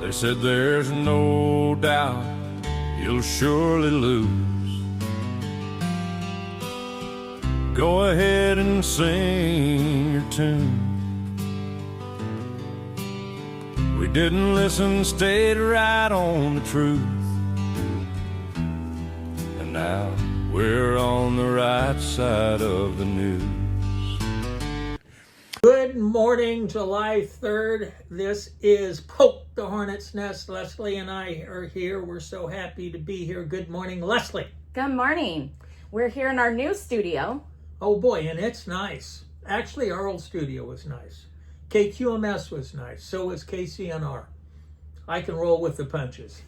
They said there's no doubt you'll surely lose. Go ahead and sing your tune. We didn't listen, stayed right on the truth. And now we're on the right side of the news. Good morning, July 3rd. This is Poke the Hornet's Nest. Leslie and I are here. We're so happy to be here. Good morning, Leslie. Good morning. We're here in our new studio. Oh boy, and it's nice. Actually, our old studio was nice. KQMS was nice. So was KCNR. I can roll with the punches.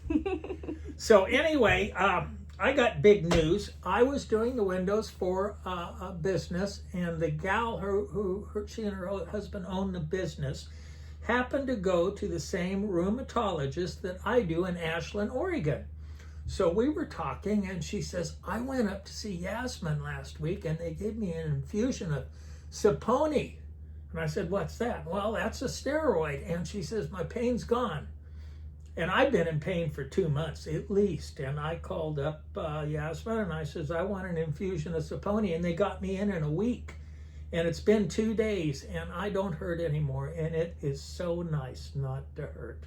So anyway, I got big news. I was doing the windows for a business, and the gal who she and her husband own the business happened to go to the same rheumatologist that I do in Ashland, Oregon. So we were talking, and she says, I went up to see Yasmin last week, and they gave me an infusion of Saponi. And I said, what's that? Well, that's a steroid. And she says, my pain's gone. And I've been in pain for 2 months at least. And I called up Yasmin and I says, I want an infusion of Saponi. And they got me in a week. And it's been 2 days and I don't hurt anymore. And it is so nice not to hurt.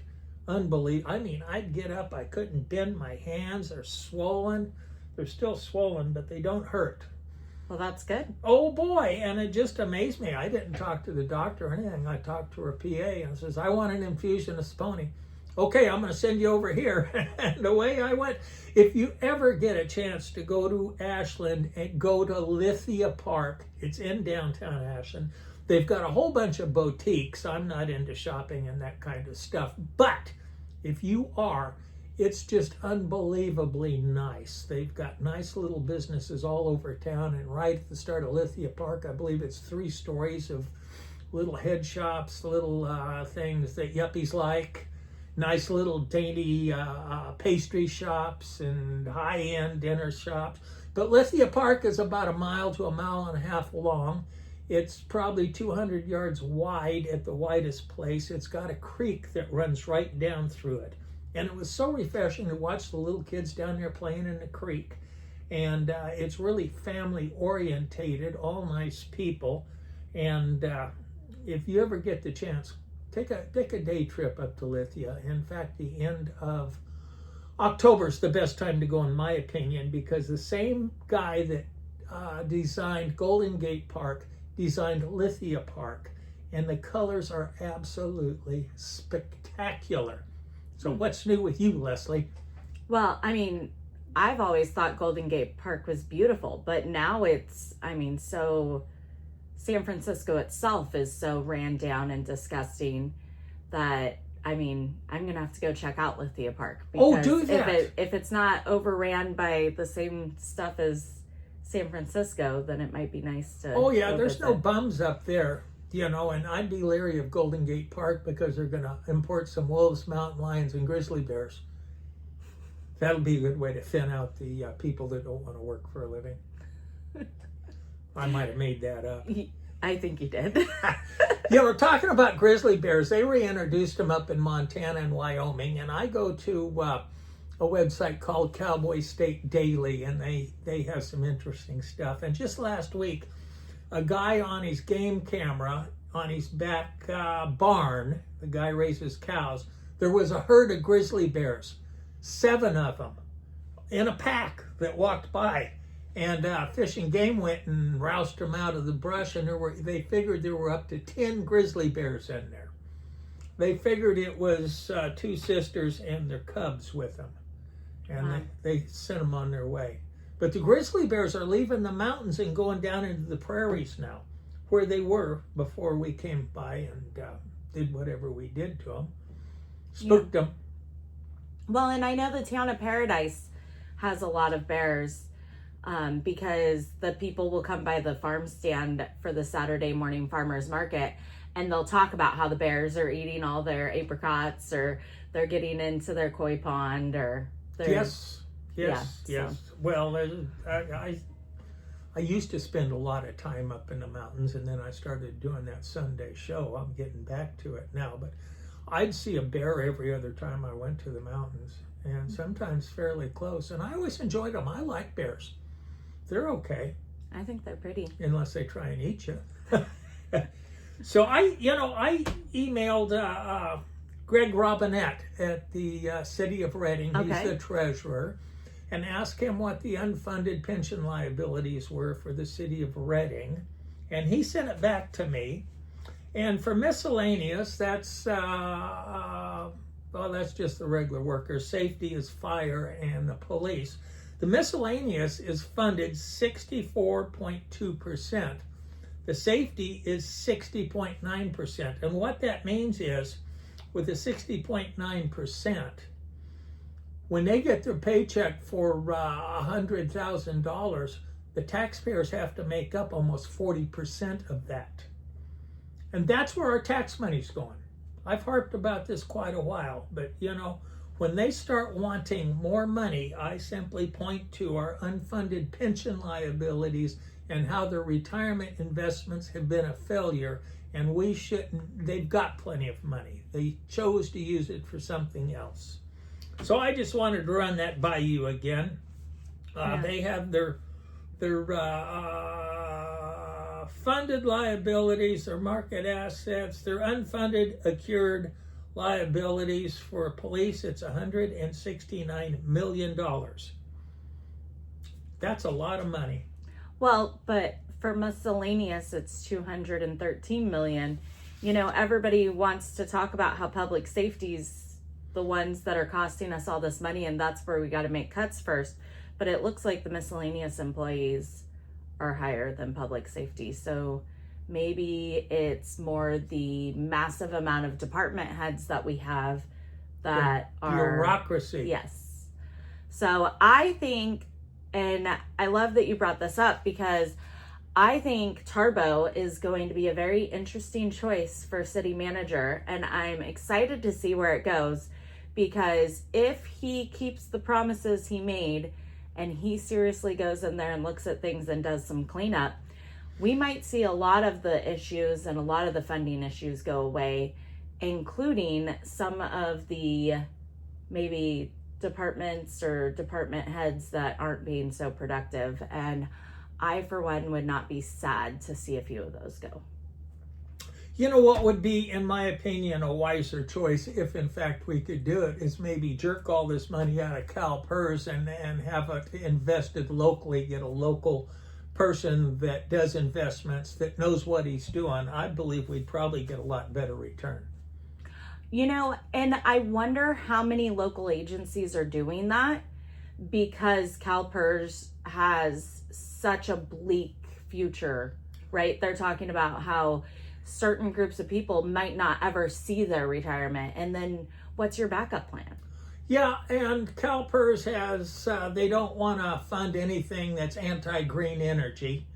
Unbelievable. I mean, I'd get up, I couldn't bend my hands. They're swollen. They're still swollen, but they don't hurt. Well, that's good. Oh boy, and it just amazed me. I didn't talk to the doctor or anything. I talked to her PA and says, I want an infusion of Saponi. Okay, I'm going to send you over here. And away I went. If you ever get a chance to go to Ashland and go to Lithia Park, it's in downtown Ashland. They've got a whole bunch of boutiques. I'm not into shopping and that kind of stuff. But if you are, it's just unbelievably nice. They've got nice little businesses all over town. And right at the start of Lithia Park, I believe it's 3 stories of little head shops, little things that yuppies like. Nice little dainty pastry shops and high-end dinner shops. But Lithia Park is about 1 mile to 1.5 miles long. It's probably 200 yards wide at the widest place. It's got a creek that runs right down through it. And it was so refreshing to watch the little kids down there playing in the creek. And it's really family orientated, all nice people. And if you ever get the chance, take a day trip up to Lithia. In fact, the end of October is the best time to go, in my opinion, because the same guy that designed Golden Gate Park designed Lithia Park, and the colors are absolutely spectacular. So what's new with you, Leslie? Well, I mean, I've always thought Golden Gate Park was beautiful, but now it's, so San Francisco itself is so ran down and disgusting that, I'm going to have to go check out Lithia Park. Oh, do that. If it's not overran by the same stuff as San Francisco, then it might be nice to there's no bums up there, and I'd be leery of Golden Gate Park because they're going to import some wolves, mountain lions, and grizzly bears. That'll be a good way to thin out the people that don't want to work for a living. I might have made that up. I think you did. We're talking about grizzly bears. They reintroduced them up in Montana and Wyoming, and I go to a website called Cowboy State Daily, and they have some interesting stuff. And just last week, a guy on his game camera on his back barn, the guy raises cows, there was a herd of grizzly bears, 7 of them in a pack that walked by. And Fish and Game went and roused them out of the brush, and they figured there were up to 10 grizzly bears in there. They figured it was 2 sisters and their cubs with them, and they sent them on their way. But the grizzly bears are leaving the mountains and going down into the prairies now, where they were before we came by and did whatever we did to them. Spooked them. Well, and I know the town of Paradise has a lot of bears. Because the people will come by the farm stand for the Saturday morning farmers market, and they'll talk about how the bears are eating all their apricots, or they're getting into their koi pond, or yes. Well, I used to spend a lot of time up in the mountains, and then I started doing that Sunday show. I'm getting back to it now, but I'd see a bear every other time I went to the mountains, and sometimes fairly close. And I always enjoyed them. I like bears. They're okay. I think they're pretty. Unless they try and eat you. So I emailed Greg Robinette at the city of Reading. Okay. He's the treasurer, and asked him what the unfunded pension liabilities were for the city of Reading, and he sent it back to me. And for miscellaneous, that's that's just the regular workers. Safety is fire and the police. The miscellaneous is funded 64.2%. The safety is 60.9%. And what that means is, with the 60.9%, when they get their paycheck for $100,000, the taxpayers have to make up almost 40% of that. And that's where our tax money's going. I've harped about this quite a while, but when they start wanting more money, I simply point to our unfunded pension liabilities and how their retirement investments have been a failure, and we shouldn't. They've got plenty of money. They chose to use it for something else. So I just wanted to run that by you again. They have their funded liabilities, their market assets, their unfunded accrued liabilities. For police, it's $169 million. That's a lot of money. Well, but for miscellaneous, it's $213 million. Everybody wants to talk about how public safety's the ones that are costing us all this money, and that's where we got to make cuts first. But it looks like the miscellaneous employees are higher than public safety. So maybe it's more the massive amount of department heads that we have that are bureaucracy. Yes. So I think, and I love that you brought this up, because I think Tarbo is going to be a very interesting choice for city manager, and I'm excited to see where it goes, because if he keeps the promises he made and he seriously goes in there and looks at things and does some cleanup, we might see a lot of the issues and a lot of the funding issues go away, including some of the maybe departments or department heads that aren't being so productive. And I, for one, would not be sad to see a few of those go. What would be, in my opinion, a wiser choice, if in fact we could do it, is maybe jerk all this money out of CalPERS and have it invested locally, get a local person that does investments, that knows what he's doing. I believe we'd probably get a lot better return. And I wonder how many local agencies are doing that, because CalPERS has such a bleak future, right? They're talking about how certain groups of people might not ever see their retirement. And then what's your backup plan? Yeah, and CalPERS has, they don't want to fund anything that's anti-green energy.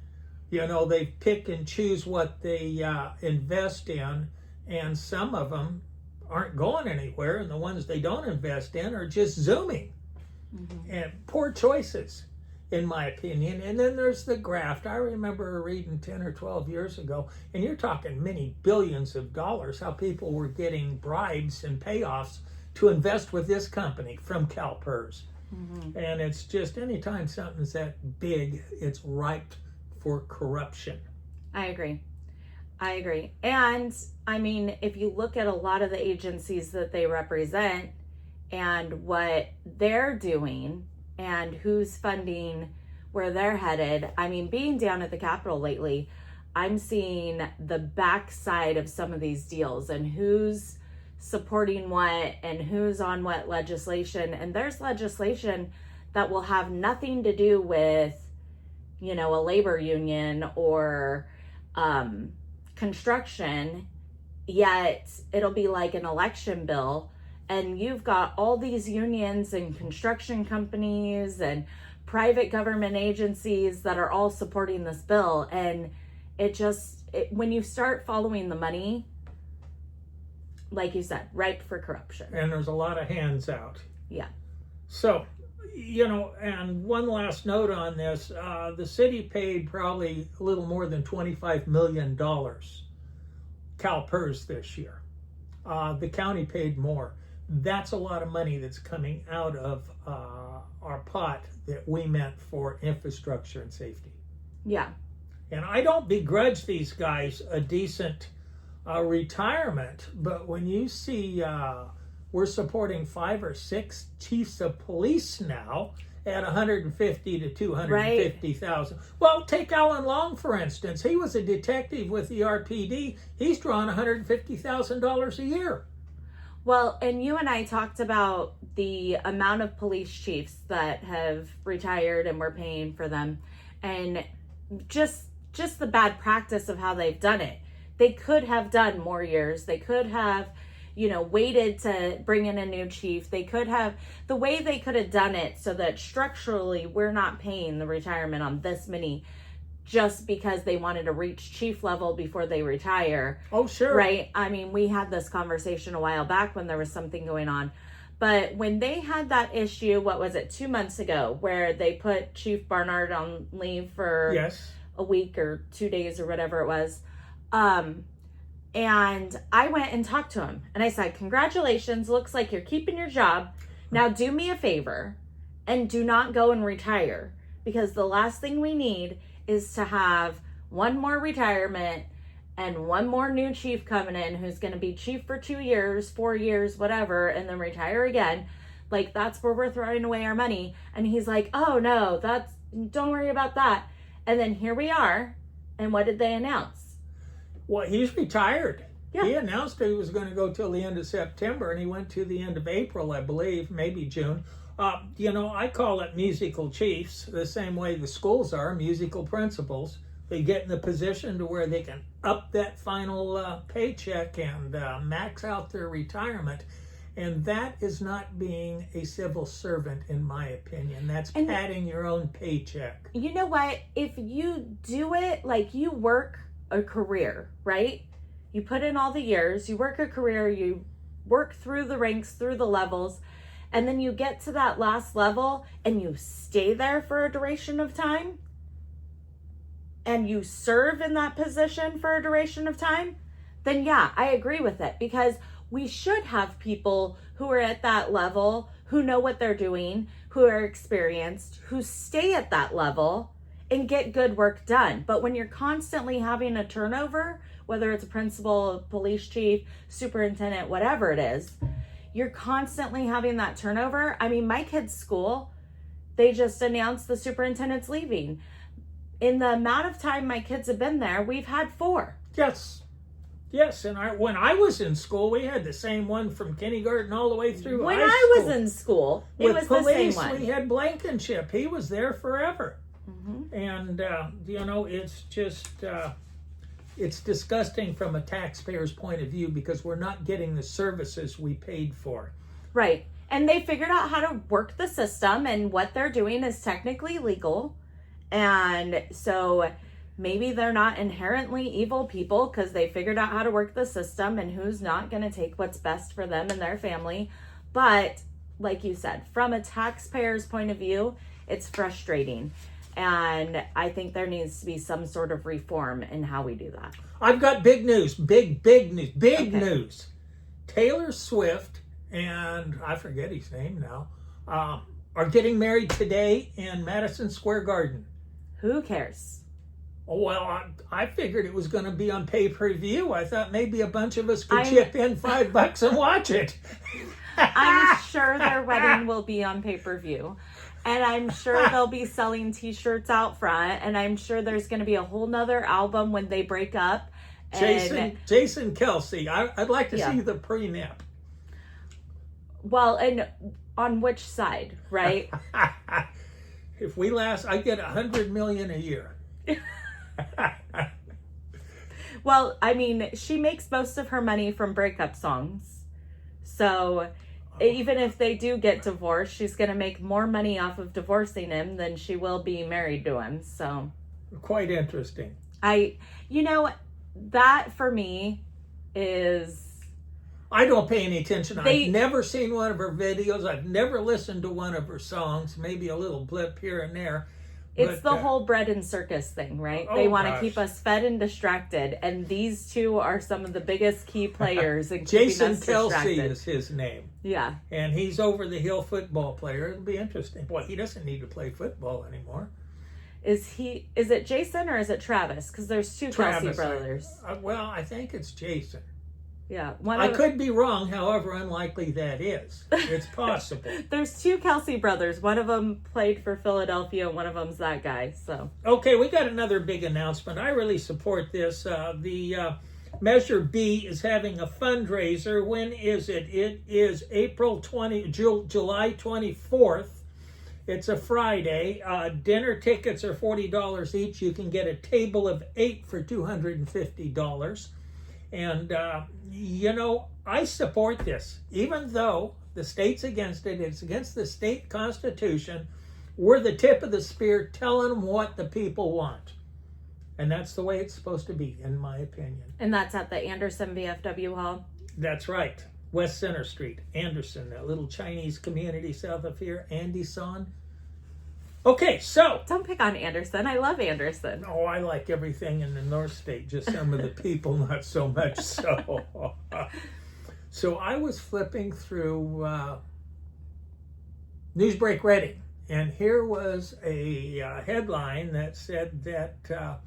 They pick and choose what they invest in, and some of them aren't going anywhere, and the ones they don't invest in are just zooming. Mm-hmm. And poor choices, in my opinion. And then there's the graft. I remember reading 10 or 12 years ago, and you're talking many billions of dollars, how people were getting bribes and payoffs to invest with this company from CalPERS. Mm-hmm. And it's just, anytime something's that big, it's ripe for corruption. I agree. And I mean, if you look at a lot of the agencies that they represent and what they're doing and who's funding where they're headed, I mean, being down at the Capitol lately, I'm seeing the backside of some of these deals and who's supporting what and who's on what legislation. And there's legislation that will have nothing to do with, a labor union or construction, yet it'll be like an election bill, and you've got all these unions and construction companies and private government agencies that are all supporting this bill, and when you start following the money, like you said, ripe for corruption. And there's a lot of hands out. Yeah. So, and one last note on this, the city paid probably a little more than $25 million CalPERS this year. the county paid more. That's a lot of money that's coming out of our pot that we meant for infrastructure and safety. Yeah. And I don't begrudge these guys a decent retirement, but when you see we're supporting 5 or 6 chiefs of police now at 150 to 250,000. Well, take Alan Long for instance. He was a detective with the RPD. He's drawn $150,000 a year. Well, and you and I talked about the amount of police chiefs that have retired and we're paying for them, and just the bad practice of how they've done it. They could have done more years. They could have, waited to bring in a new chief. They could have, the way they could have done it so that structurally we're not paying the retirement on this many just because they wanted to reach chief level before they retire. Oh, sure. Right? I mean, we had this conversation a while back when there was something going on. But when they had that issue, 2 months ago, where they put Chief Barnard on leave for a week or 2 days or whatever it was, and I went and talked to him and I said, congratulations, looks like you're keeping your job. Now do me a favor and do not go and retire, because the last thing we need is to have one more retirement and one more new chief coming in who's going to be chief for 2 years, 4 years, whatever, and then retire again. Like, that's where we're throwing away our money. And he's like, oh no, don't worry about that. And then here we are. And what did they announce? Well, he's retired. Yeah. He announced he was going to go till the end of September, and he went to the end of April, I believe, maybe June. I call it musical chiefs, the same way the schools are, musical principals. They get in the position to where they can up that final paycheck and max out their retirement. And that is not being a civil servant, in my opinion. That's padding your own paycheck. You know what? If you do it like you work a career, right? You put in all the years, you work a career, you work through the ranks, through the levels, and then you get to that last level and you stay there for a duration of time, and you serve in that position for a duration of time, then yeah, I agree with it, because we should have people who are at that level, who know what they're doing, who are experienced, who stay at that level and get good work done. But when you're constantly having a turnover, whether it's a principal, police chief, superintendent, whatever it is, you're constantly having that turnover. I mean, my kids' school, they just announced the superintendent's leaving. In the amount of time my kids have been there, we've had 4. Yes, and when I was in school, we had the same one from kindergarten all the way through when high school. I was in school, it was police, the same one. We had Blankenship. He was there forever. Mm-hmm. And, it's just, it's disgusting from a taxpayer's point of view, because we're not getting the services we paid for. Right. And they figured out how to work the system, and what they're doing is technically legal. And so maybe they're not inherently evil people, because they figured out how to work the system and who's not going to take what's best for them and their family. But like you said, from a taxpayer's point of view, it's frustrating. And I think there needs to be some sort of reform in how we do that. I've got big news, big news, Okay. news. Taylor Swift and I forget his name now, are getting married today in Madison Square Garden. Who cares? Oh, well, I figured it was going to be on pay-per-view. I thought maybe a bunch of us could chip in $5 and watch it. I'm sure their wedding will be on pay-per-view. And I'm sure they'll be selling t-shirts out front. And I'm sure there's going to be a whole nother album when they break up. And, Jason Kelsey. I'd like to see the prenup. Well, and on which side, right? If we last, I get $100 million a year. Well, I mean, she makes most of her money from breakup songs. So even if they do get divorced, she's going to make more money off of divorcing him than she will be married to him. So quite interesting. That for me is... I don't pay any attention. I've never seen one of her videos. I've never listened to one of her songs, maybe a little blip here and there. It's But, the whole bread and circus thing, right? They want to keep us fed and distracted, and these two are some of the biggest key players in keeping Jason us Kelsey distracted. is his name. Yeah. And he's over the hill football player. It'll be interesting. Boy, he doesn't need to play football anymore. Is it Jason or is it Travis? Because there's two Kelsey brothers. Well, I think it's Jason. Yeah. I could be wrong, however unlikely that is. It's possible. There's two Kelsey brothers. One of them played for Philadelphia, and one of them's that guy. So Okay, we got another big announcement. I really support this. The Measure B is having a fundraiser. When is it? It is July 24th. It's a Friday. Dinner tickets are $40 each. You can get a table of 8 for $250. And, I support this. Even though the state's against it, it's against the state constitution, we're the tip of the spear telling them what the people want. And that's the way it's supposed to be, in my opinion. And that's at the Anderson VFW Hall? That's right. West Center Street, Anderson, that little Chinese community south of here, Andy-san. Okay, so. Don't pick on Anderson. I love Anderson. Oh, I like everything in the North State, just some of the people not so much so. So I was flipping through Newsbreak Reading, and here was a headline that said that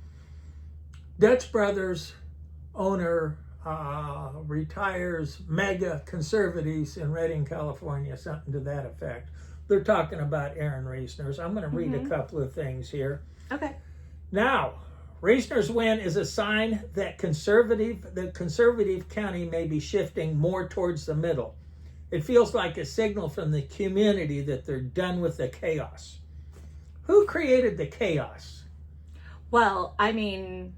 Dutch Brothers owner retires mega conservatives in Redding, California, something to that effect. They're talking about Aaron Reisner's. I'm going to read a couple of things here. Okay. Now, Reisner's win is a sign that the conservative county may be shifting more towards the middle. It feels like a signal from the community that they're done with the chaos. Who created the chaos? Well, I mean,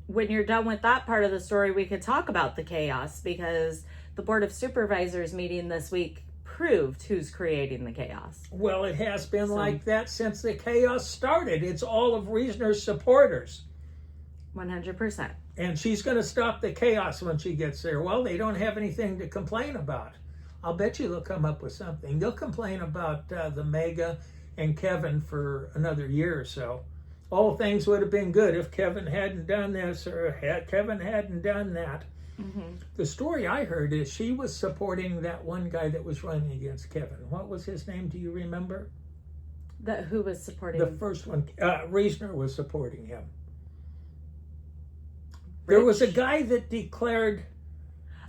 when you're done with that part of the story, we could talk about the chaos, because the Board of Supervisors meeting this week proved who's creating the chaos. Well, it has been like that since the chaos started. It's all of Reisner's supporters. 100%. And she's going to stop the chaos when she gets there. Well, they don't have anything to complain about. I'll bet you they'll come up with something. They'll complain about the Mega and Kevin for another year or so. All things would have been good if Kevin hadn't done this or Kevin hadn't done that. Mm-hmm. The story I heard is she was supporting that one guy that was running against Kevin. What was his name? Do you remember? Who was supporting? The first one. Reisner was supporting him. There was a guy that declared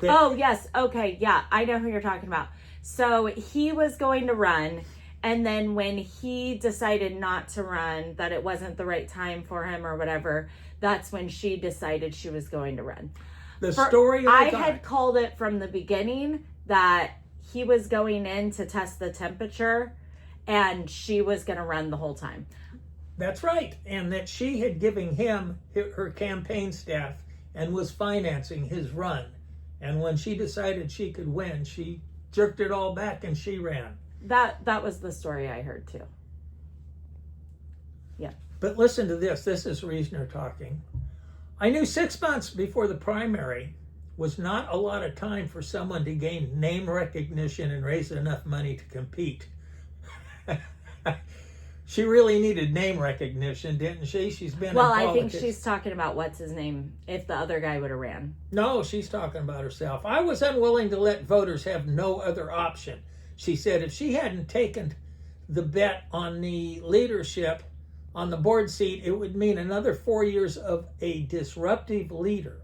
that... Oh, yes. Okay. Yeah. I know who you're talking about. So he was going to run, and then when he decided not to run, that it wasn't the right time for him or whatever, that's when she decided she was going to run. I had called it from the beginning that he was going in to test the temperature, and she was going to run the whole time. That's right. And that she had given him her campaign staff and was financing his run. And when she decided she could win, she jerked it all back and she ran. That was the story I heard too. Yeah. But listen to this. This is Reisner talking. I knew 6 months before the primary was not a lot of time for someone to gain name recognition and raise enough money to compete. She really needed name recognition, didn't she? She's been in politics. I think she's talking about what's his name, if the other guy would have ran. No, she's talking about herself. I was unwilling to let voters have no other option. She said if she hadn't taken the bet on the leadership on the board seat, it would mean another 4 years of a disruptive leader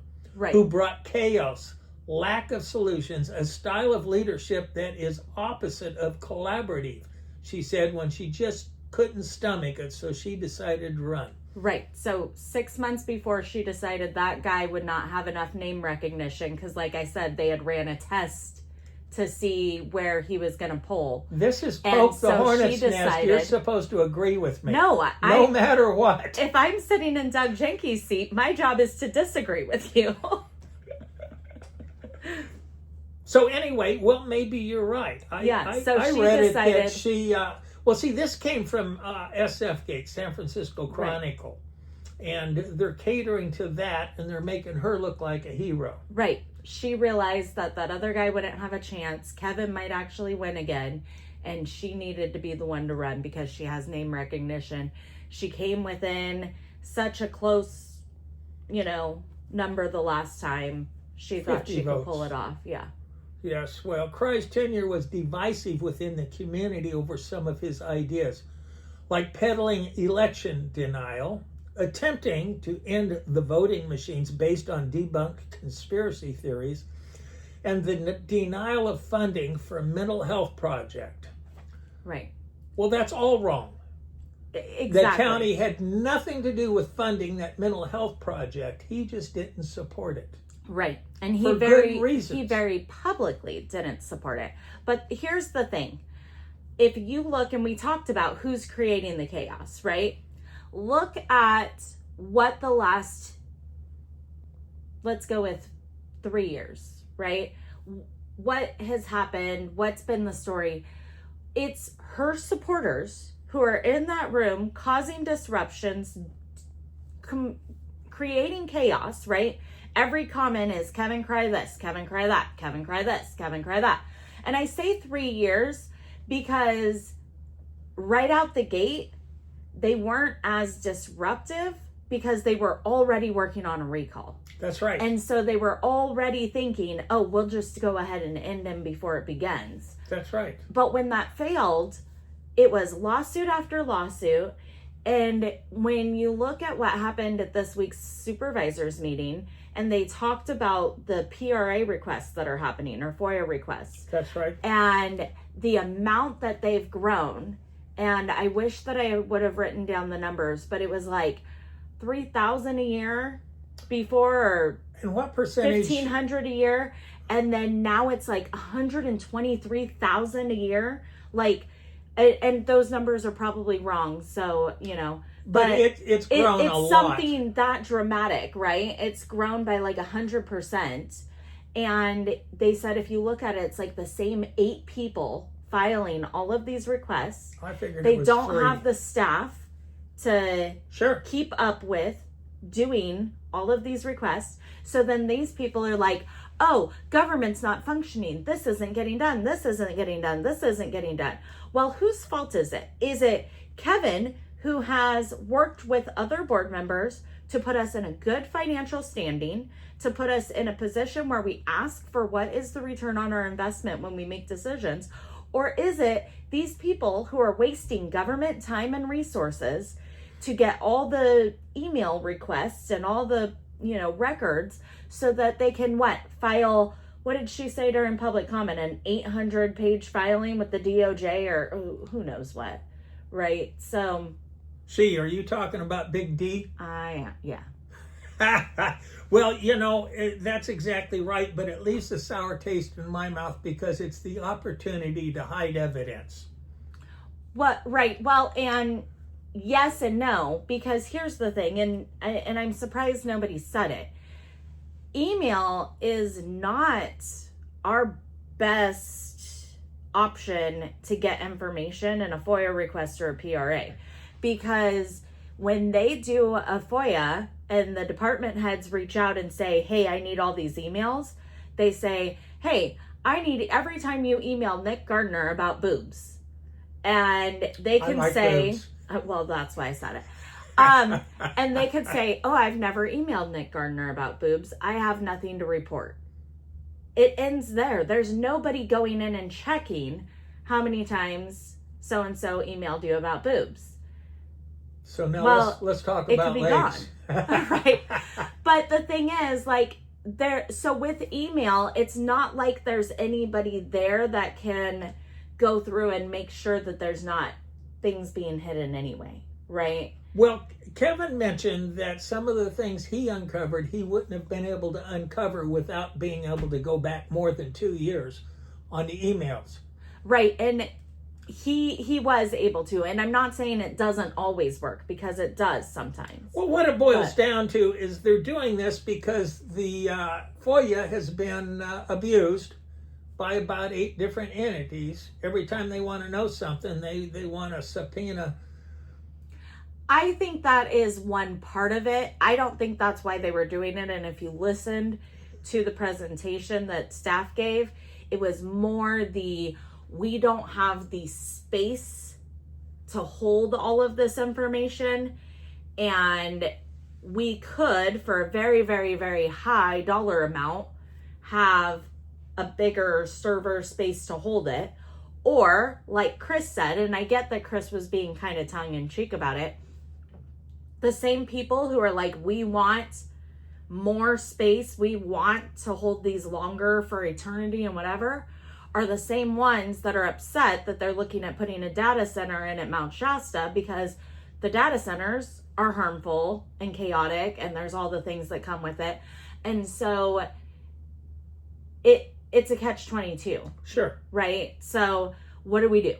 who brought chaos, lack of solutions, a style of leadership that is opposite of collaborative, she said, when she just couldn't stomach it, so she decided to run. Right. So 6 months before she decided that guy would not have enough name recognition, because like I said, they had ran a test to see where he was going to poll. This is poke the hornet's nest. You're supposed to agree with me. No, no matter what. If I'm sitting in Doug Jenke's seat, my job is to disagree with you. So anyway, well, maybe you're right. I read decided it that she... well, see, this came from SF Gate, San Francisco Chronicle. Right. And they're catering to that, and they're making her look like a hero. Right. She realized that other guy wouldn't have a chance. Kevin might actually win again. and she needed to be the one to run because she has name recognition. She came within such a close, number the last time. She thought she could pull it off. Yeah. Yes, well, Crye's tenure was divisive within the community over some of his ideas, like peddling election denial, attempting to end the voting machines based on debunked conspiracy theories, and the denial of funding for a mental health project. Right. Well, that's all wrong. Exactly. The county had nothing to do with funding that mental health project. He just didn't support it. Right. And For good reasons. he very publicly didn't support it. But here's the thing. If you look, and we talked about who's creating the chaos, right? Look at what the last, let's go with 3 years, right? What has happened? What's been the story? It's her supporters who are in that room causing disruptions, creating chaos, right? Every comment is Kevin cry this, Kevin cry that, Kevin cry this, Kevin cry that. And I say 3 years because right out the gate, they weren't as disruptive because they were already working on a recall. That's right. And so they were already thinking, oh, we'll just go ahead and end him before it begins. That's right. But when that failed, it was lawsuit after lawsuit. And when you look at what happened at this week's supervisors meeting, and they talked about the PRA requests that are happening, or FOIA requests. That's right. And the amount that they've grown. And I wish that I would have written down the numbers, but it was like 3,000 a year before, or and what percentage? 1,500 a year. And then now it's like 123,000 a year. Like, and those numbers are probably wrong. So, but it's grown a lot. It's something that dramatic, right? It's grown by like 100%. And they said, if you look at it, it's like the same 8 people filing all of these requests. I figured they it was don't 3. have the staff to keep up with doing all of these requests. So then these people are like, oh, government's not functioning. This isn't getting done. This isn't getting done. This isn't getting done. Well, whose fault is it? Is it Kevin, who has worked with other board members to put us in a good financial standing, to put us in a position where we ask for what is the return on our investment when we make decisions? Or is it these people who are wasting government time and resources to get all the email requests and all the, records so that they can file, what did she say during public comment, an 800-page filing with the DOJ or who knows what, right? So. See, are you talking about Big D? I am, yeah. Well, that's exactly right, but it leaves a sour taste in my mouth because it's the opportunity to hide evidence. What? Right. Well, and yes and no, because here's the thing, and I'm surprised nobody said it. Email is not our best option to get information in a FOIA request or a PRA, because when they do a FOIA and the department heads reach out and say, hey, I need all these emails, they say, hey, I need every time you email Nick Gardner about boobs. And they can say, well, that's why I said it. And they could say, oh, I've never emailed Nick Gardner about boobs. I have nothing to report. It ends there. There's nobody going in and checking how many times so-and-so emailed you about boobs. So now let's talk about legs. Right. But the thing is, so with email, it's not like there's anybody there that can go through and make sure that there's not things being hidden anyway, right? Well, Kevin mentioned that some of the things he uncovered, he wouldn't have been able to uncover without being able to go back more than 2 years on the emails. Right. And he was able to, and I'm not saying it doesn't always work, because it does sometimes. Well, what it boils down to is they're doing this because the FOIA has been abused by about 8 different entities. Every time they want to know something, they want a subpoena. I think that is one part of it. I don't think that's why they were doing it. And if you listened to the presentation that staff gave, it was more the we don't have the space to hold all of this information, and we could, for a very, very, very high dollar amount, have a bigger server space to hold it. Or, like Chris said, and I get that Chris was being kind of tongue-in-cheek about it, the same people who are like, we want more space, we want to hold these longer for eternity and whatever, are the same ones that are upset that they're looking at putting a data center in at Mount Shasta, because the data centers are harmful and chaotic, and there's all the things that come with it. And so it's a catch-22. Sure. Right? So what do?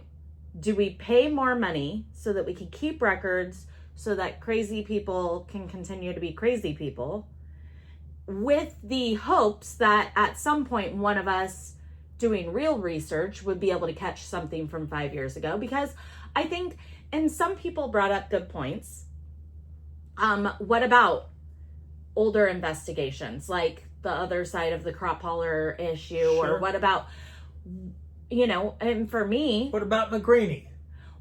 Do we pay more money so that we can keep records so that crazy people can continue to be crazy people, with the hopes that at some point one of us doing real research would be able to catch something from 5 years ago? Because I think, and some people brought up good points. What about older investigations, like the other side of the crop hauler issue? Sure. Or what about, and for me... What about McGreeny?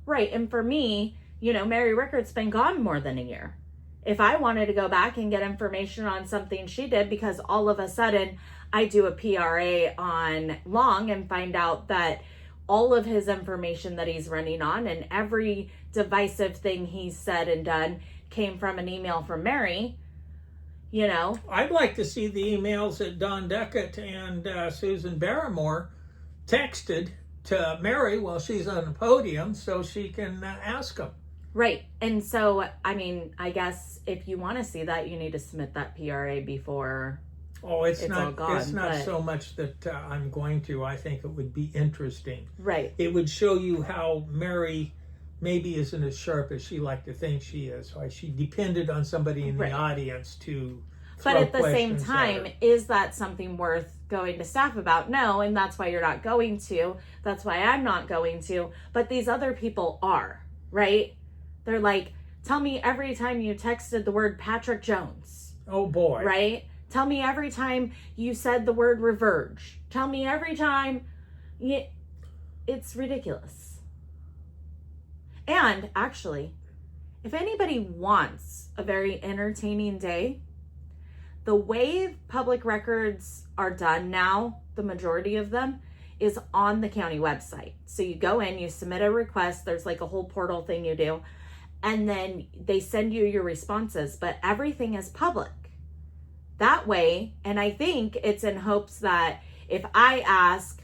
Right, and for me, Mary Rickart's been gone more than a year. If I wanted to go back and get information on something she did, because all of a sudden I do a PRA on Long and find out that all of his information that he's running on and every divisive thing he's said and done came from an email from Mary, I'd like to see the emails that Don Deckett and Susan Barrymore texted to Mary while she's on the podium so she can ask them. Right. And so, I guess if you want to see that, you need to submit that PRA before it's not all gone. It's not so much that I'm going to. I think it would be interesting. Right. It would show you how Mary maybe isn't as sharp as she liked to think she is. Why she depended on somebody in the audience to But at the same questions time, at her. is that something worth going to staff about? No, and that's why you're not going to. That's why I'm not going to. But these other people are, right? They're like, tell me every time you texted the word Patrick Jones. Oh boy. Right? Tell me every time you said the word reverge. Tell me every time. It's ridiculous. And actually, if anybody wants a very entertaining day, the way public records are done now, the majority of them, is on the county website. So you go in, you submit a request, there's like a whole portal thing you do, and then they send you your responses, but everything is public. That way, and I think it's in hopes that if I ask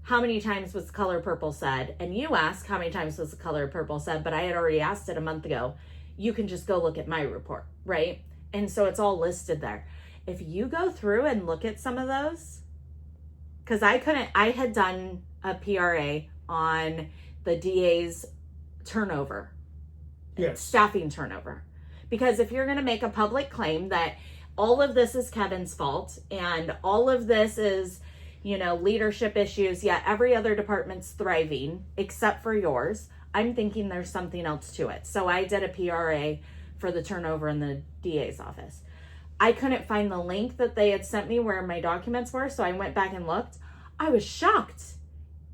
how many times was the color purple said, and you ask how many times was the color purple said, but I had already asked it a month ago, you can just go look at my report, right? And so it's all listed there. If you go through and look at some of those, because I had done a PRA on the DA's turnover, staffing turnover. Because if you're going to make a public claim that all of this is Kevin's fault and all of this is, leadership issues, yet every other department's thriving except for yours, I'm thinking there's something else to it. So I did a PRA for the turnover in the DA's office. I couldn't find the link that they had sent me where my documents were, so I went back and looked. I was shocked.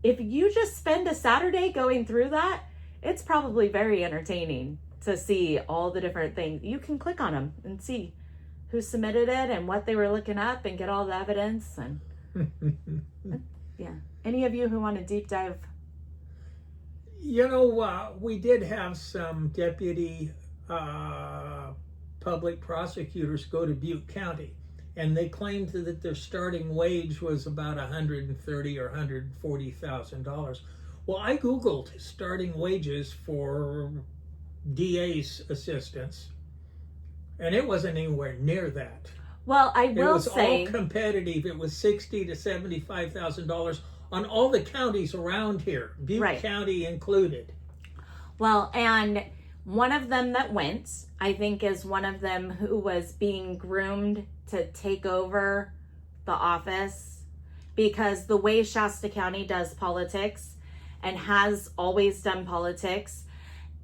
If you just spend a Saturday going through that, it's probably very entertaining to see all the different things. You can click on them and see who submitted it and what they were looking up and get all the evidence. And yeah. Any of you who want to deep dive? We did have some deputy public prosecutors go to Butte County, and they claimed that their starting wage was about $130,000 or $140,000. Well, I Googled starting wages for DA's assistants, and it wasn't anywhere near that. Well, I will say it was all competitive. It was $60,000 to $75,000 on all the counties around here, Butte County included. Well, and one of them that went, I think, is one of them who was being groomed to take over the office, because the way Shasta County does politics and has always done politics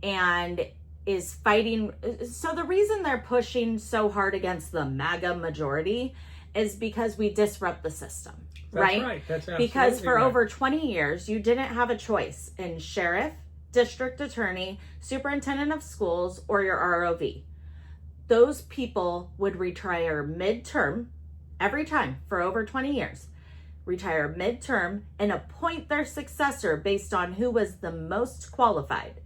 and is fighting. So the reason they're pushing so hard against the MAGA majority is because we disrupt the system. That's right. That's absolutely because for right. over 20 years, you didn't have a choice in sheriff, district attorney, superintendent of schools, or your ROV. Those people would retire midterm every time for over 20 years, retire midterm and appoint their successor based on who was the most qualified.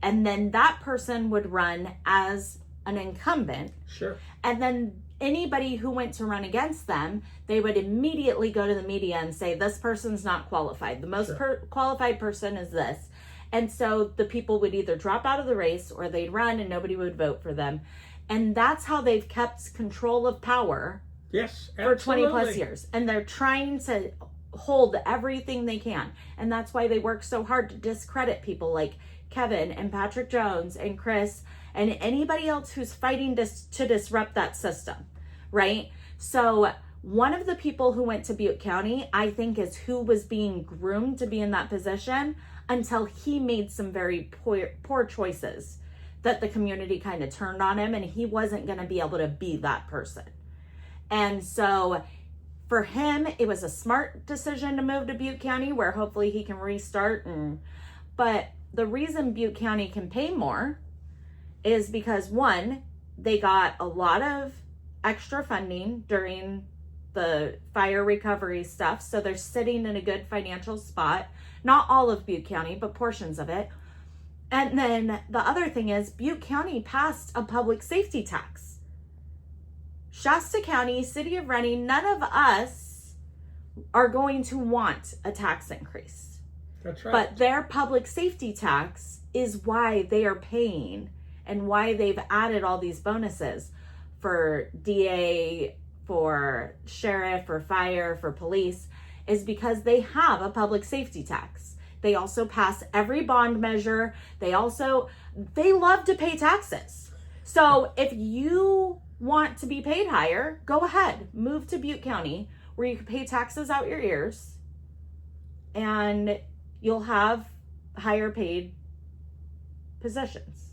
And then that person would run as an incumbent. Sure. And then anybody who went to run against them, they would immediately go to the media and say, this person's not qualified. The most qualified person is this. And so the people would either drop out of the race or they'd run and nobody would vote for them. And that's how they've kept control of power. Yes, for absolutely. 20 plus years. And they're trying to hold everything they can. And that's why they work so hard to discredit people like Kevin and Patrick Jones and Chris and anybody else who's fighting to disrupt that system, right? So one of the people who went to Butte County, I think, is who was being groomed to be in that position until he made some very poor choices that the community kind of turned on him, and he wasn't going to be able to be that person. And so for him, it was a smart decision to move to Butte County, where hopefully he can restart. But the reason Butte County can pay more is because, one, they got a lot of extra funding during the fire recovery stuff. So they're sitting in a good financial spot. Not all of Butte County, but portions of it. And then the other thing is Butte County passed a public safety tax. Shasta County, City of Reading, none of us are going to want a tax increase. That's right. But their public safety tax is why they are paying and why they've added all these bonuses for DA, for sheriff, for fire, for police, is because they have a public safety tax. They also pass every bond measure. They love to pay taxes. So if you want to be paid higher, go ahead, move to Butte County, where you can pay taxes out your ears and you'll have higher paid positions.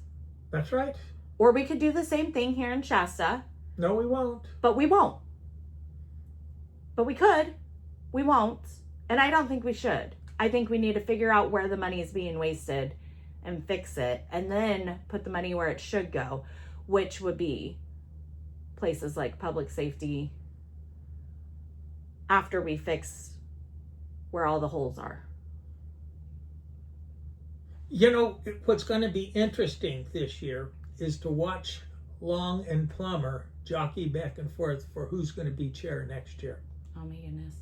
That's right. Or we could do the same thing here in Shasta. No, we won't. But we won't. But we could. We won't. And I don't think we should. I think we need to figure out where the money is being wasted and fix it, and then put the money where it should go, which would be places like public safety after we fix where all the holes are. You know, what's going to be interesting this year is to watch Long and Plummer jockey back and forth for who's going to be chair next year. Oh my goodness.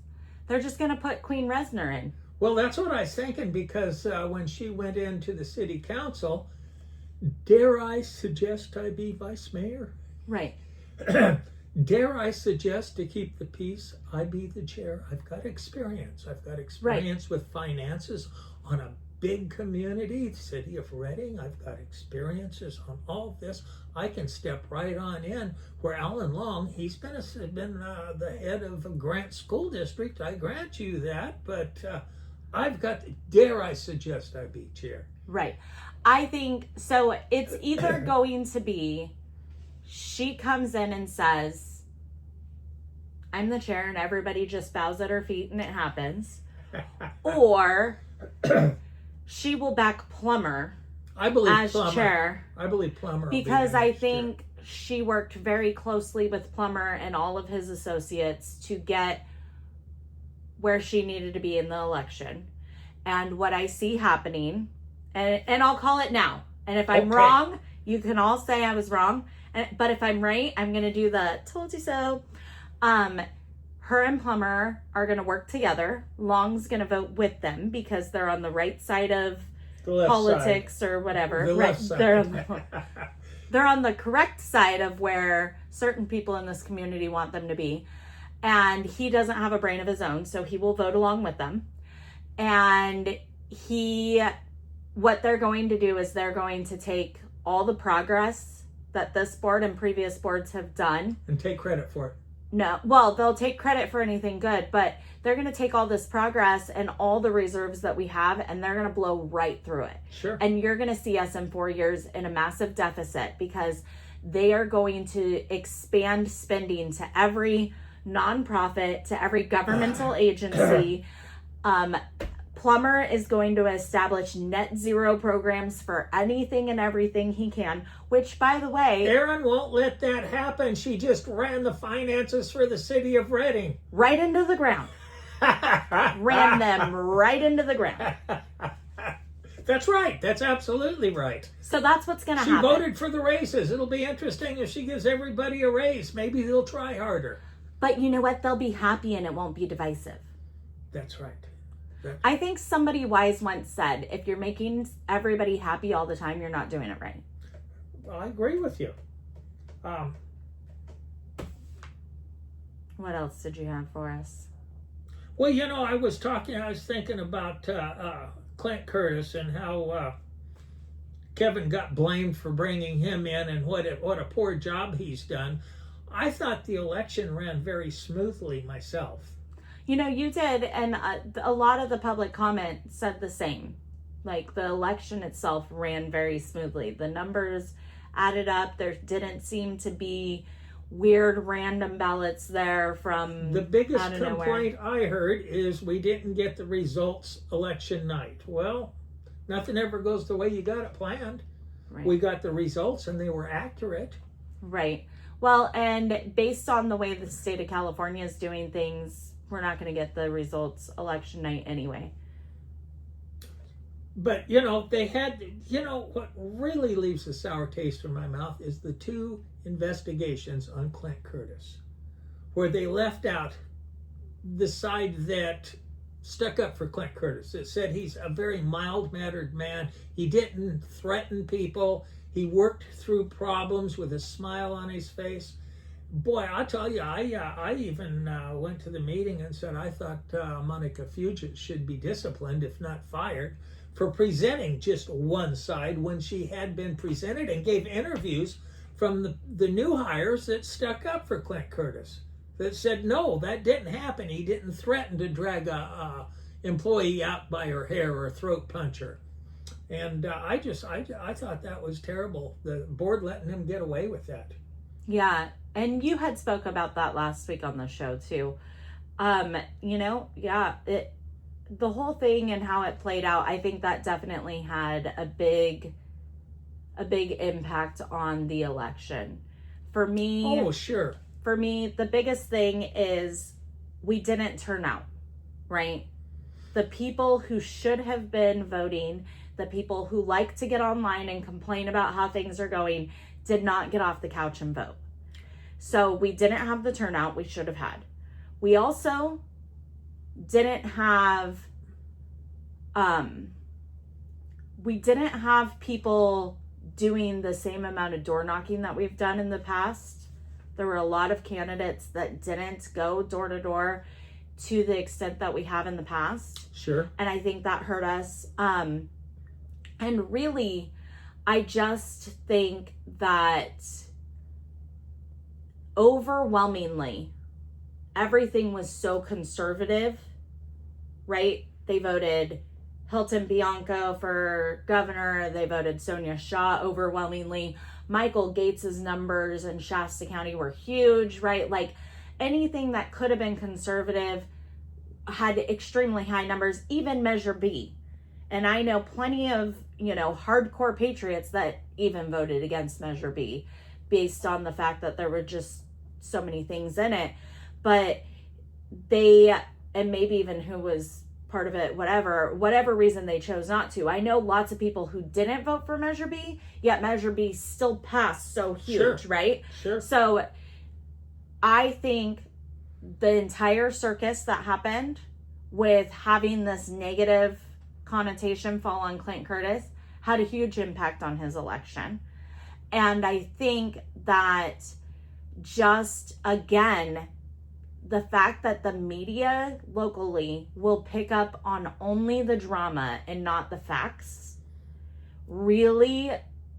They're just going to put Queen Resner in. Well, that's what I was thinking, because when she went into the city council, dare I suggest I be vice mayor? Right. Dare I suggest, to keep the peace, I be the chair? I've got experience. I've got experience with finances on a big community, the city of Reading. I've got experiences on all this. I can step right on in. Where Alan Long, he's been the head of a Grant School District. I grant you that, but I've got, dare I suggest I be chair? Right. I think, so it's either going to be, she comes in and says, I'm the chair, and everybody just bows at her feet and it happens. Or she will back Plummer as chair. I believe Plummer. Because I think she worked very closely with Plummer and all of his associates to get where she needed to be in the election. And what I see happening, and I'll call it now. And if I'm wrong, you can all say I was wrong. But if I'm right, I'm going to do the told you so. Her and Plummer are going to work together. Long's going to vote with them because they're on the right side of politics side. Or whatever. The left side. They're on the correct side of where certain people in this community want them to be. And he doesn't have a brain of his own, so he will vote along with them. And what they're going to do is they're going to take all the progress that this board and previous boards have done. And take credit for it. No, well, they'll take credit for anything good, but they're going to take all this progress and all the reserves that we have, and they're going to blow right through it. Sure. And you're going to see us in 4 years in a massive deficit because they are going to expand spending to every nonprofit, to every governmental agency. Plummer is going to establish net zero programs for anything and everything he can, which, by the way, Aaron won't let that happen. She just ran the finances for the city of Reading. right into the ground. Ran them right into the ground. That's right. That's absolutely right. So that's what's going to She happen. voted for the raises. It'll be interesting if she gives everybody a raise. Maybe they'll try harder. But you know what? They'll be happy and it won't be divisive. That's right. I think somebody wise once said, if you're making everybody happy all the time, you're not doing it right. Well, I agree with you. What else did you have for us? Well, I was thinking about Clint Curtis and how Kevin got blamed for bringing him in and what a poor job he's done. I thought the election ran very smoothly myself. You did, and a lot of the public comment said the same. Like, the election itself ran very smoothly. The numbers added up. There didn't seem to be weird random ballots there from the biggest out of complaint nowhere. I heard is we didn't get the results election night. Well, nothing ever goes the way you got it planned. Right. We got the results and they were accurate. Right. Well, and based on the way the state of California is doing things, we're not going to get the results election night anyway. But, they had, what really leaves a sour taste in my mouth is the 2 investigations on Clint Curtis, where they left out the side that stuck up for Clint Curtis. It said he's a very mild-mannered man. He didn't threaten people. He worked through problems with a smile on his face. Boy, I'll tell you, I even went to the meeting and said I thought Monica Fugit should be disciplined, if not fired, for presenting just one side when she had been presented and gave interviews from the new hires that stuck up for Clint Curtis, that said, no, that didn't happen. He didn't threaten to drag a employee out by her hair or throat punch her. And I thought that was terrible. The board letting him get away with that. Yeah, and you had spoke about that last week on the show too. The whole thing and how it played out, I think that definitely had a big impact on the election. For me, oh, sure. For me, the biggest thing is we didn't turn out, right? The people who should have been voting, the people who like to get online and complain about how things are going, did not get off the couch and vote. So we didn't have the turnout we should have had. We also didn't have people doing the same amount of door knocking that we've done in the past. There were a lot of candidates that didn't go door to door to the extent that we have in the past. Sure. And I think that hurt us. And really, I just think that overwhelmingly, everything was so conservative, right? They voted Hilton Bianco for governor. They voted Sonia Shaw overwhelmingly. Michael Gates's numbers in Shasta County were huge, right? Like, anything that could have been conservative had extremely high numbers, even Measure B. And I know plenty of, hardcore patriots that even voted against Measure B based on the fact that there were just so many things in it. But and maybe even who was part of it, whatever reason they chose not to. I know lots of people who didn't vote for Measure B, yet Measure B still passed so huge, Sure. right? Sure. So I think the entire circus that happened with having this negative connotation fall on Clint Curtis had a huge impact on his election. And I think that just, again, the fact that the media locally will pick up on only the drama and not the facts really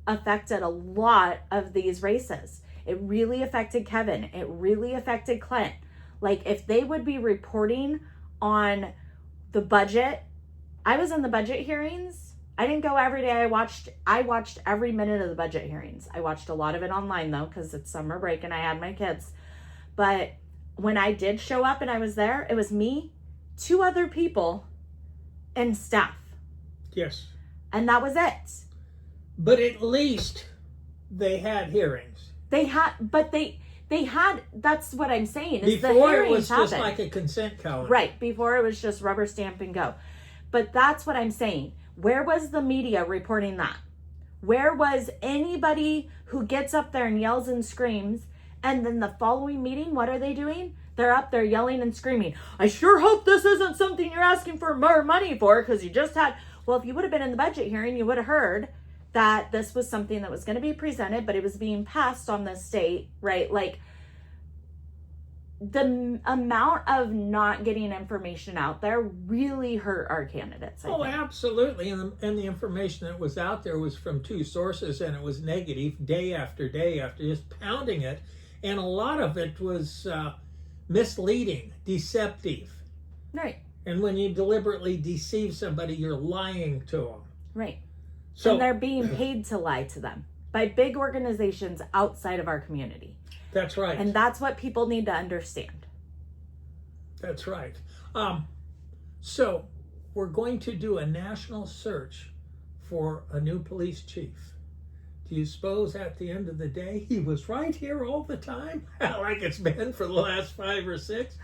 affected a lot of these races. It really affected Kevin. It really affected Clint. Like, if they would be reporting on the budget, I was in the budget hearings. I didn't go every day. I watched every minute of the budget hearings. I watched a lot of it online though, because it's summer break and I had my kids. But when I did show up and I was there, it was me, 2 other people, and staff. Yes. And that was it. But at least they had hearings. They had, that's what I'm saying. Is Before the it was happened. just like a consent calendar. Right. Before it was just rubber stamp and go. But that's what I'm saying. Where was the media reporting that? Where was anybody who gets up there and yells and screams, and then the following meeting, what are they doing? They're up there yelling and screaming, I sure hope this isn't something you're asking for more money for, because you just had... Well, if you would have been in the budget hearing, you would have heard that this was something that was going to be presented, but it was being passed on the state, right? Like, the amount of not getting information out there really hurt our candidates. I think. Absolutely. And the information that was out there was from 2 sources, and it was negative day after day after, just pounding it. And a lot of it was misleading, deceptive. Right. And when you deliberately deceive somebody, you're lying to them. Right. So, and they're being paid to lie to them by big organizations outside of our community. That's right. And that's what people need to understand. That's right. So we're going to do a national search for a new police chief. Do you suppose at the end of the day he was right here all the time? Like it's been for the last 5 or 6?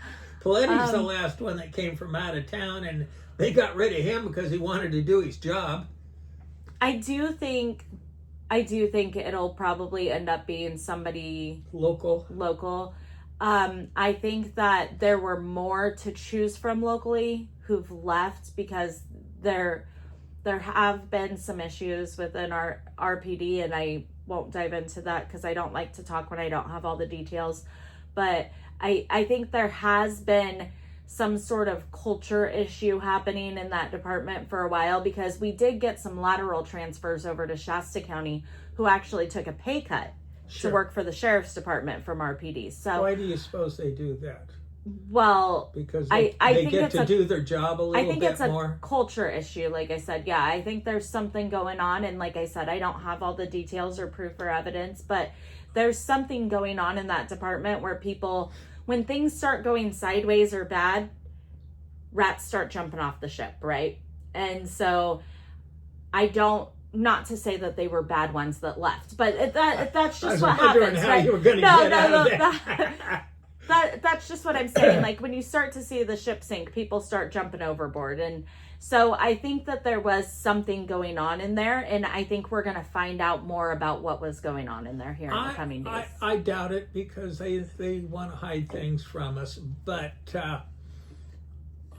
Paletti's the last one that came from out of town, and they got rid of him because he wanted to do his job. I do think it'll probably end up being somebody local. I think that there were more to choose from locally who've left because there have been some issues within our RPD, and I won't dive into that because I don't like to talk when I don't have all the details. But I think there has been some sort of culture issue happening in that department for a while, because we did get some lateral transfers over to Shasta County who actually took a pay cut to work for the sheriff's department from RPD. So why do you suppose they do that? Well, because they get to do their job a little bit more. I think it's a culture issue. Like I said, yeah, I think there's something going on. And like I said, I don't have all the details or proof or evidence, but there's something going on in that department where people, when things start going sideways or bad, rats start jumping off the ship, right? And so not to say that they were bad ones that left, but that's just what happens, right? That's just what I'm saying. Like when you start to see the ship sink, people start jumping overboard. And so I think that there was something going on in there, and I think we're going to find out more about what was going on in there here in the coming days. I doubt it, because they want to hide things from us. But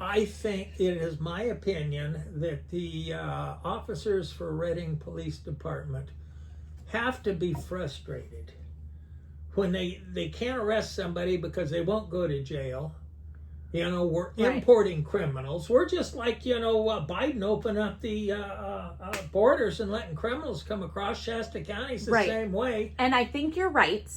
I think it is my opinion that the officers for Reading Police Department have to be frustrated when they can't arrest somebody because they won't go to jail. You know, we're importing criminals. We're just like, Biden opening up the borders and letting criminals come across. Shasta County's the same way. And I think you're right.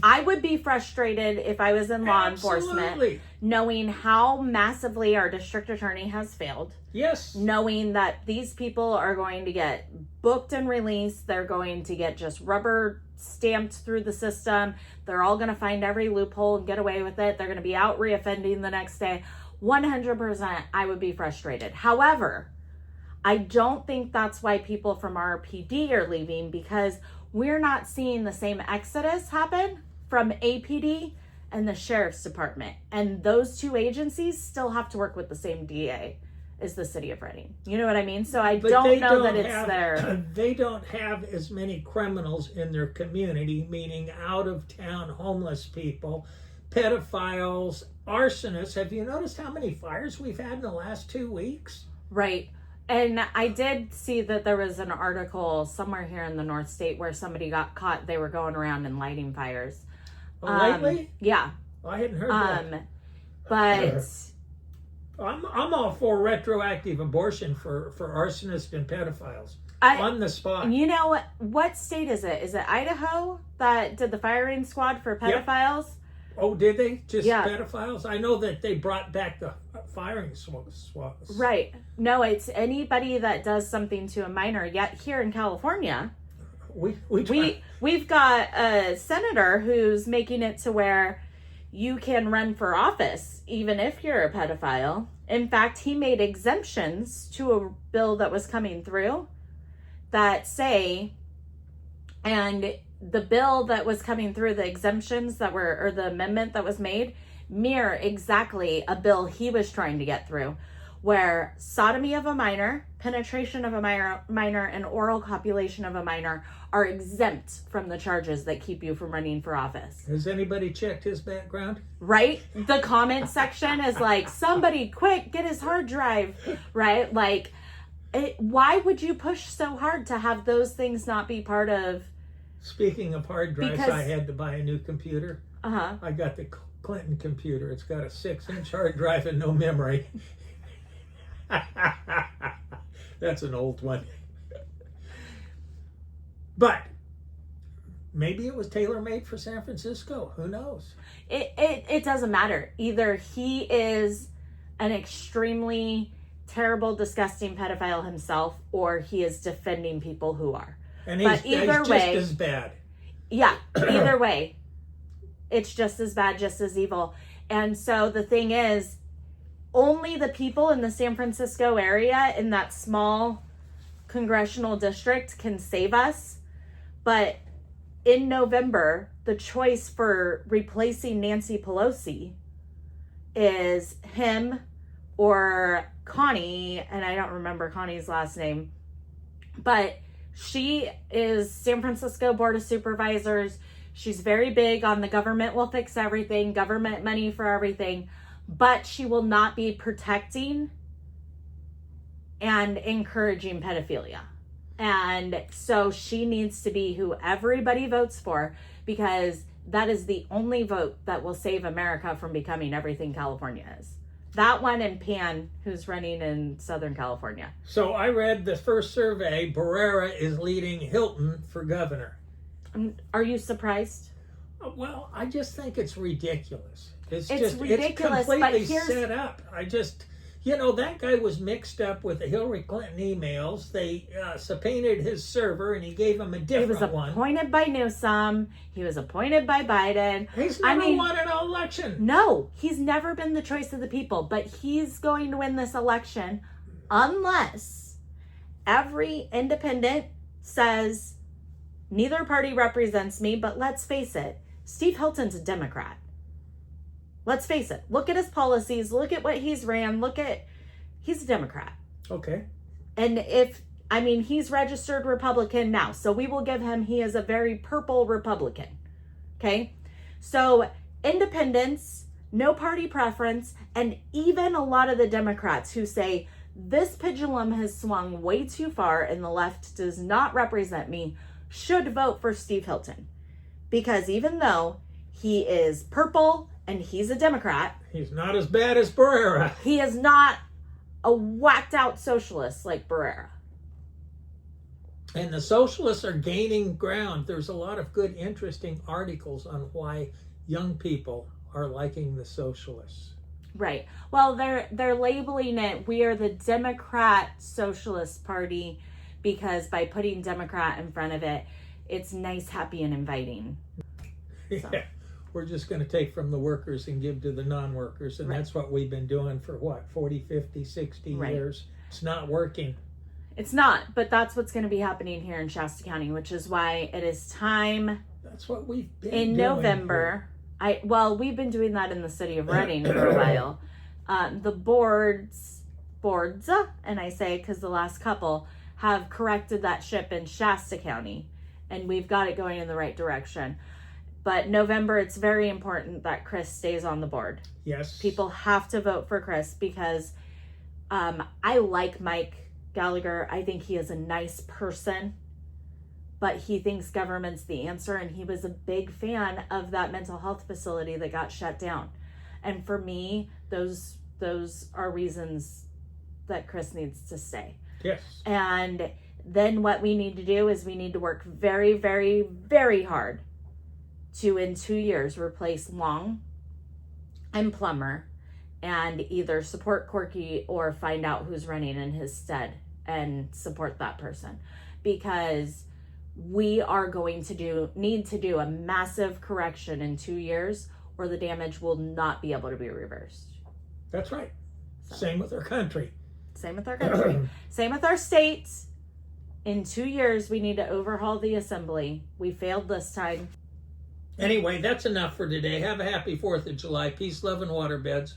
I would be frustrated if I was in law enforcement, knowing how massively our district attorney has failed. Yes. Knowing that these people are going to get booked and released. They're going to get just rubber stamped through the system. They're all going to find every loophole and get away with it. They're going to be out reoffending the next day. 100% I would be frustrated. However, I don't think that's why people from RPD are leaving, because we're not seeing the same exodus happen from APD and the sheriff's department. And those 2 agencies still have to work with the same DA as the city of Reading. You know what I mean? So I don't know that it's there. They don't have as many criminals in their community, meaning out of town homeless people, pedophiles, arsonists. Have you noticed how many fires we've had in the last 2 weeks? Right. And I did see that there was an article somewhere here in the North State where somebody got caught. They were going around and lighting fires. Lately? Yeah. I hadn't heard that. But I'm all for retroactive abortion for arsonists and pedophiles on the spot. You know what state is it? Is it Idaho that did the firing squad for pedophiles? Yep. Oh, did they? Just pedophiles? I know that they brought back the firing squads. Right. No, it's anybody that does something to a minor. Yet here in California, we've got a senator who's making it to where you can run for office even if you're a pedophile. In fact, he made exemptions to a bill that was coming through that say, and the bill that was coming through, the exemptions that were, or the amendment that was made, mirror exactly a bill he was trying to get through, where sodomy of a minor, penetration of a minor, and oral copulation of a minor are exempt from the charges that keep you from running for office. Has anybody checked his background? Right? The comment section is like, somebody quick, get his hard drive, right? Like, why would you push so hard to have those things not be part of? Speaking of hard drives, I had to buy a new computer. Uh-huh. I got the Clinton computer. It's got a 6-inch hard drive and no memory. That's an old one. But maybe it was tailor-made for San Francisco. Who knows? It doesn't matter. Either he is an extremely terrible, disgusting pedophile himself, or he is defending people who are. And he's just as bad. Yeah, either way, it's just as bad, just as evil. And so the thing is, only the people in the San Francisco area, in that small congressional district, can save us. But in November, the choice for replacing Nancy Pelosi is him or Connie, and I don't remember Connie's last name, but she is San Francisco Board of Supervisors. She's very big on the government will fix everything, government money for everything, but she will not be protecting and encouraging pedophilia. And so she needs to be who everybody votes for, because that is the only vote that will save America from becoming everything California is. That one and Pan, who's running in Southern California. So I read the first survey, Barrera is leading Hilton for governor. Are you surprised? Well, I just think it's ridiculous. It's ridiculous, completely but set up. That guy was mixed up with the Hillary Clinton emails. They subpoenaed his server, and he gave him a different one. He was appointed by Newsom. He was appointed by Biden. He's never won an election. No, he's never been the choice of the people, but he's going to win this election unless every independent says, neither party represents me, but let's face it, Steve Hilton's a Democrat. Let's face it. Look at his policies. Look at what he's ran. He's a Democrat. Okay. And he's registered Republican now. So we will give him, he is a very purple Republican. Okay. So independents, no party preference, and even a lot of the Democrats who say this pendulum has swung way too far and the left does not represent me, should vote for Steve Hilton. Because even though he is purple and he's a Democrat, he's not as bad as Barrera. He is not a whacked out socialist like Barrera. And the socialists are gaining ground. There's a lot of good, interesting articles on why young people are liking the socialists. Right. Well, they're labeling it, we are the Democrat Socialist Party, because by putting Democrat in front of it, it's nice, happy, and inviting. So. Yeah. We're just going to take from the workers and give to the non-workers. And that's what we've been doing for 40, 50, 60 years. It's not working. It's not, but that's what's going to be happening here in Shasta County, which is why it is time. That's what we've been in doing November. We've been doing that in the city of Redding for a while. The boards, and I say because the last couple have corrected that ship in Shasta County, and we've got it going in the right direction. But November, it's very important that Chris stays on the board. Yes. People have to vote for Chris because I like Mike Gallagher. I think he is a nice person, but he thinks government's the answer. And he was a big fan of that mental health facility that got shut down. And for me, those are reasons that Chris needs to stay. Yes. And then what we need to do is we need to work very, very, very hard to, in 2 years, replace Long and Plummer and either support Corky or find out who's running in his stead and support that person. Because we are going to need to do a massive correction in 2 years, or the damage will not be able to be reversed. That's right. Same with our country. Same with our country. Same with our states. In 2 years, we need to overhaul the assembly. We failed this time. Anyway, that's enough for today. Have a happy 4th of July. Peace, love, and water beds.